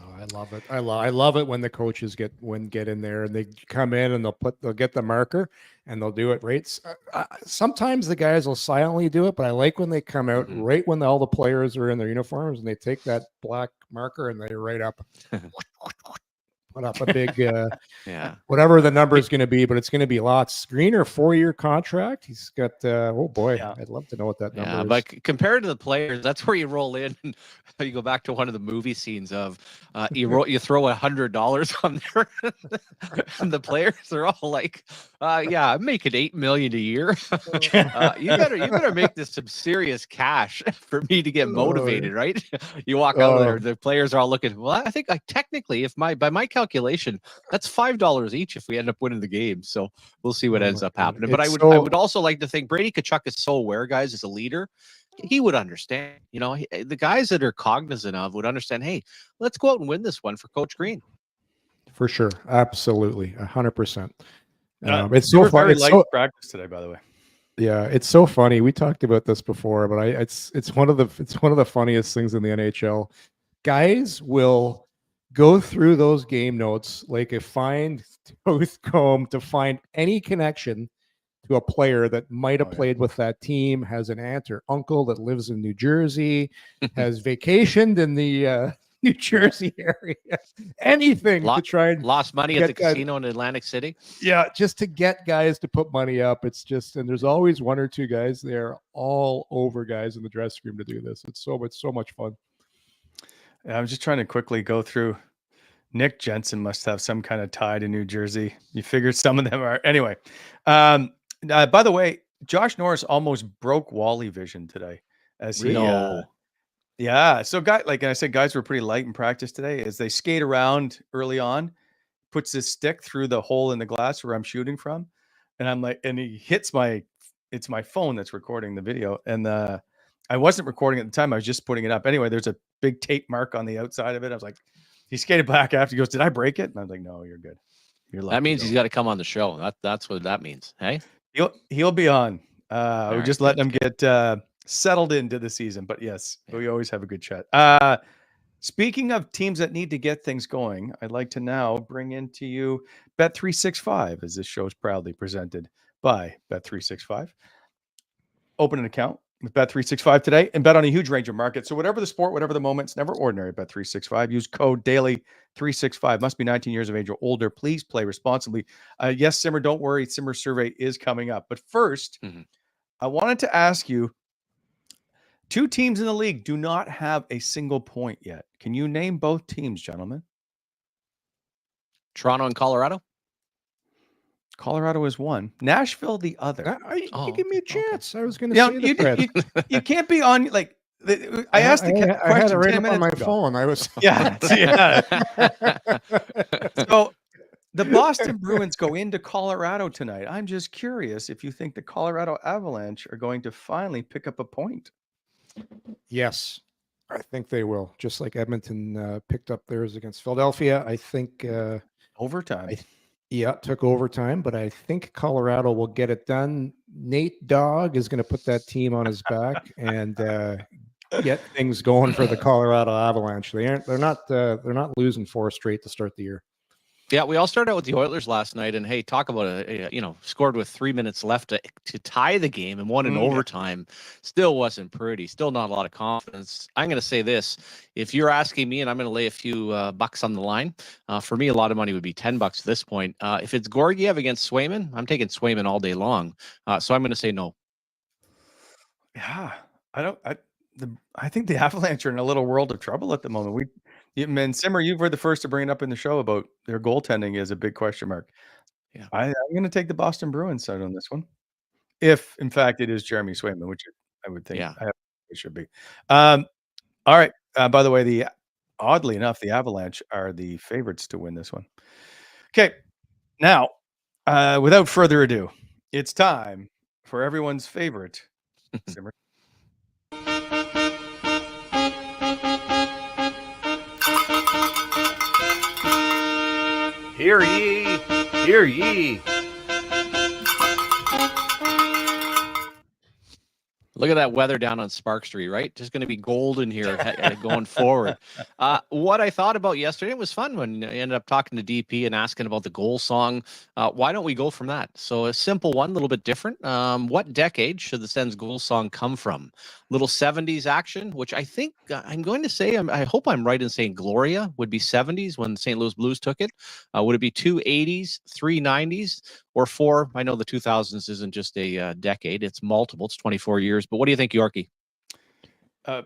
Oh, I love it. I love it when the coaches get in there and they come in and they'll get the marker and they'll do it right. Sometimes the guys will silently do it, but I like when they come out right when all the players are in their uniforms and they take that black marker and they write up. Put up a big, whatever the number is going to be, but it's going to be lots. Greener 4-year contract. He's got, oh boy, I'd love to know what that number is. But compared to the players, that's where you roll in. You go back to one of the movie scenes of you throw $100 on there, and the players are all like, I'm making $8 million a year. You better make this some serious cash for me to get motivated, right? You walk out there, the players are all looking. Well, I think technically, by my calculation, that's $5 each if we end up winning the game. So we'll see what ends up happening. But I would also like to think Brady Tkachuk is so aware, guys, as a leader, he would understand. The guys that are cognizant of would understand. Hey, let's go out and win this one for Coach Green. For sure, absolutely, 100%. It's so fun. It's light practice today, by the way. Yeah, it's so funny. We talked about this before, but it's one of the funniest things in the NHL. Guys will go through those game notes like a fine tooth comb to find any connection to a player that might have played with that team, has an aunt or uncle that lives in New Jersey, has vacationed in the New Jersey area, anything to try and lost money at the casino in Atlantic City. Yeah, just to get guys to put money up. It's just, and there's always one or two guys there all over guys in the dressing room to do this. It's so much fun. I'm just trying to quickly go through. Nick Jensen must have some kind of tie to New Jersey. You figure some of them are. Anyway, by the way, Josh Norris almost broke Wally vision today. As he, yeah. So, like I said, guys were pretty light in practice today. As they skate around early on, puts his stick through the hole in the glass where I'm shooting from, and I'm like, and he hits it's my phone that's recording the video, and I wasn't recording at the time. I was just putting it up. Anyway, there's a big tape mark on the outside of it. I was like, he skated back after. He goes, "Did I break it?" And I was like, "No, you're good. You're lucky." That means he's got to come on the show. That's what that means. Hey, he'll be on. We're just letting him get settled into the season. But yes, we always have a good chat. Speaking of teams that need to get things going, I'd like to now bring into you Bet365, as this show is proudly presented by Bet365. Open an account with Bet365 today and bet on a huge range of markets. So whatever the sport, whatever the moment, it's never ordinary. Bet365. Use code DAILY365. Must be 19 years of age or older. Please play responsibly. Yes, Simmer, don't worry. Simmer survey is coming up. But first, I wanted to ask you, two teams in the league do not have a single point yet. Can you name both teams, gentlemen? Toronto and Colorado. Colorado is one. Nashville the other. You give me a chance. I was going to Yeah, say the Preds. you can't be on like. I asked the question I had it right 10 up on my minutes ago. phone. I was Yeah. So the Boston Bruins go into Colorado tonight. I'm just curious if you think the Colorado Avalanche are going to finally pick up a point. Yes, I think they will. Just like Edmonton picked up theirs against Philadelphia. I think overtime. It took overtime, but I think Colorado will get it done. Nate Dogg is going to put that team on his back and get things going for the Colorado Avalanche. They're not losing 4 straight to start the year. Yeah, we all started out with the Oilers last night, and hey, talk about scored with 3 minutes left to tie the game and won in overtime. Still wasn't pretty. Still not a lot of confidence. I'm going to say this: if you're asking me, and I'm going to lay a few bucks on the line, for me, a lot of money would be $10 at this point. If it's Georgiev against Swayman, I'm taking Swayman all day long. So I'm going to say no. Yeah, I think the Avalanche are in a little world of trouble at the moment. And Simmer, you were the first to bring it up in the show about their goaltending is a big question mark. Yeah, I'm going to take the Boston Bruins side on this one. If, in fact, it is Jeremy Swayman, which I would think it should be. All right. By the way, oddly enough, the Avalanche are the favorites to win this one. Okay. Now, without further ado, it's time for everyone's favorite. Simmer. Hear ye, hear ye. Look at that weather down on Spark Street, right? Just going to be golden here going forward. What I thought about yesterday, it was fun when I ended up talking to DP and asking about the goal song. Why don't we go from that? So a simple one, a little bit different. What decade should the Sens goal song come from? Little 70s action, which I think I'm going to say, I hope I'm right in saying Gloria would be 70s when the St. Louis Blues took it. Would it be 2 80s, 3 90s, or 4? I know the 2000s isn't just a decade. It's multiple. It's 24 years. But what do you think, Yorkie? By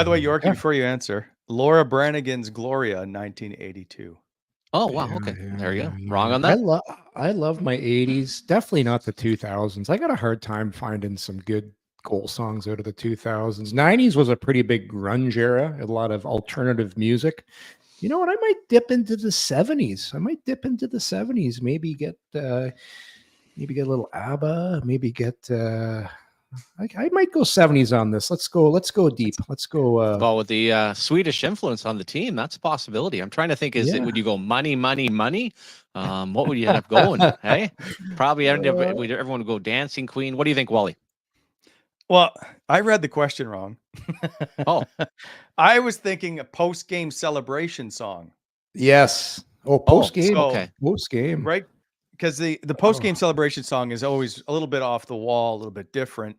the way, Yorkie, before you answer, Laura Branigan's Gloria, 1982. Oh, wow. Okay. There you go. Wrong on that. I love my 80s. Definitely not the 2000s. I got a hard time finding some good goal songs out of the 2000s. 90s was a pretty big grunge era, a lot of alternative music. You know what? I might dip into the 70s. Maybe get a little ABBA. Maybe get. I might go 70s on this. Let's go deep. Let's go. Well, with the Swedish influence on the team, that's a possibility. I'm trying to think. Would you go money, money, money? What would you end up going? Hey, probably everyone would go Dancing Queen. What do you think, Wally? Well, I read the question wrong. Oh, I was thinking a post-game celebration song. Yes. Oh, post-game. Okay. Post-game. Right? Because the post-game celebration song is always a little bit off the wall, a little bit different.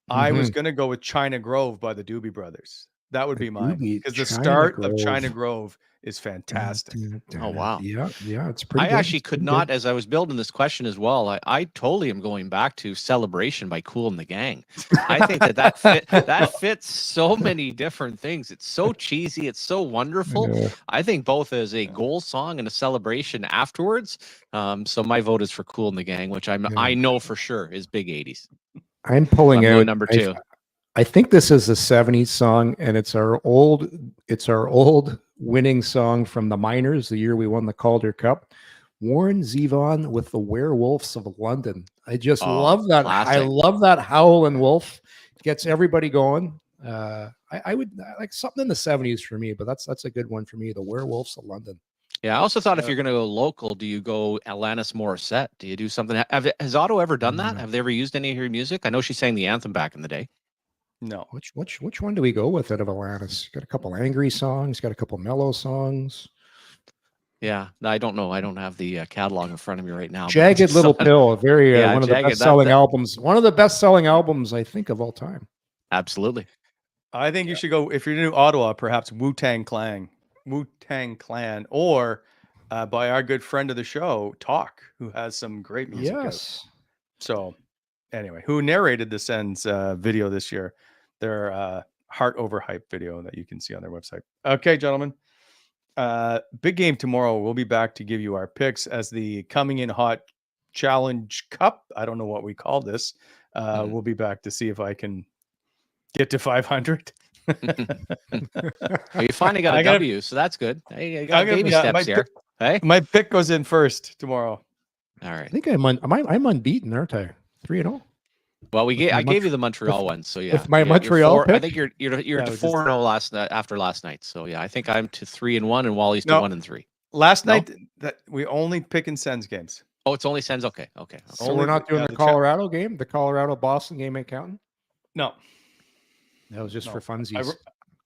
I was going to go with China Grove by the Doobie Brothers. That would be mine. Because the start of China Grove is fantastic. Oh, wow. Yeah, it's pretty I good. actually could not, as I was building this question as well, I totally am going back to Celebration by Kool and the Gang. I think that fits so many different things. It's so cheesy. It's so wonderful. Yeah. I think both as a goal song and a celebration afterwards. So my vote is for Kool and the Gang, which I know for sure is big 80s. I'm pulling out number 2. I think this is a 70s song, and it's our old winning song from the minors, the year we won the Calder Cup. Warren Zevon with the Werewolves of London. I just love that. Classic. I love that howling wolf. Gets everybody going. I would like something in the 70s for me, but that's a good one for me. The Werewolves of London. Yeah, I also thought if you're going to go local, do you go Alanis Morissette? Do you do something? Has Otto ever done that? Have they ever used any of her music? I know she sang the anthem back in the day. No. Which one do we go with out of Alanis? Got a couple angry songs, got a couple mellow songs. Yeah, I don't know. I don't have the catalog in front of me right now. Jagged Little Pill, very one of the best-selling albums. One of the best-selling albums, I think, of all time. Absolutely. I think you should go, if you're new Ottawa, perhaps Wu-Tang Clan, or by our good friend of the show, Talk, who has some great music. Yes. So, anyway, who narrated the Sens video this year? Their Heart Overhype video that you can see on their website. Okay, gentlemen. Big game tomorrow. We'll be back to give you our picks as the coming in hot Challenge Cup. I don't know what we call this. We'll be back to see if I can get to 500. Well, you finally got a W, so that's good. Hey, you got baby steps here. Hey, my pick goes in first tomorrow. All right. I think I'm unbeaten, aren't I? 3-0. Well, I gave you the Montreal one, so yeah. With my Montreal pick? I think you're to 4-0 last night after last night. So yeah, I think I'm to 3-1, and Wally's to 1-3. Last night that we only picking Sens games. Oh, it's only Sens. Okay. So we're not doing the Colorado game, the Colorado Boston game ain't counting. No, that was just for funsies.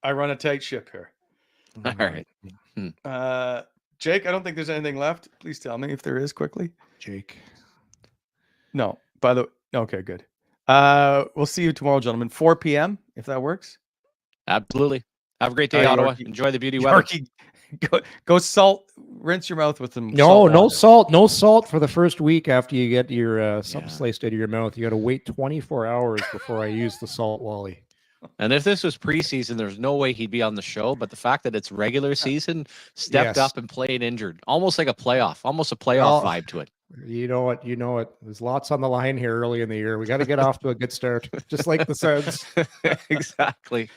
I run a tight ship here. All right. Jake, I don't think there's anything left. Please tell me if there is quickly. Jake. No. Okay, good. We'll see you tomorrow, gentlemen. 4 p.m. if that works. Absolutely. Have a great day, Ottawa. Enjoy the beauty weather. Go salt. Rinse your mouth with some. No salt for the first week after you get your something sliced out of your mouth. You got to wait 24 hours before I use the salt, Wally. And if this was preseason, there's no way he'd be on the show. But the fact that it's regular season, stepped up and played injured, almost like a playoff vibe to it. You know what? There's lots on the line here early in the year. We got to get off to a good start, just like the Sens. Exactly.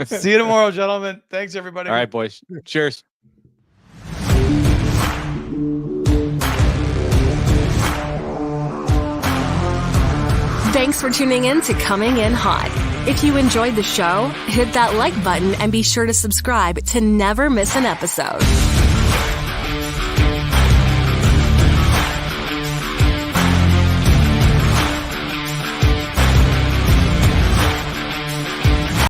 See you tomorrow, gentlemen. Thanks, everybody. All right, boys. Cheers. Thanks for tuning in to Coming In Hot. If you enjoyed the show, hit that like button and be sure to subscribe to never miss an episode.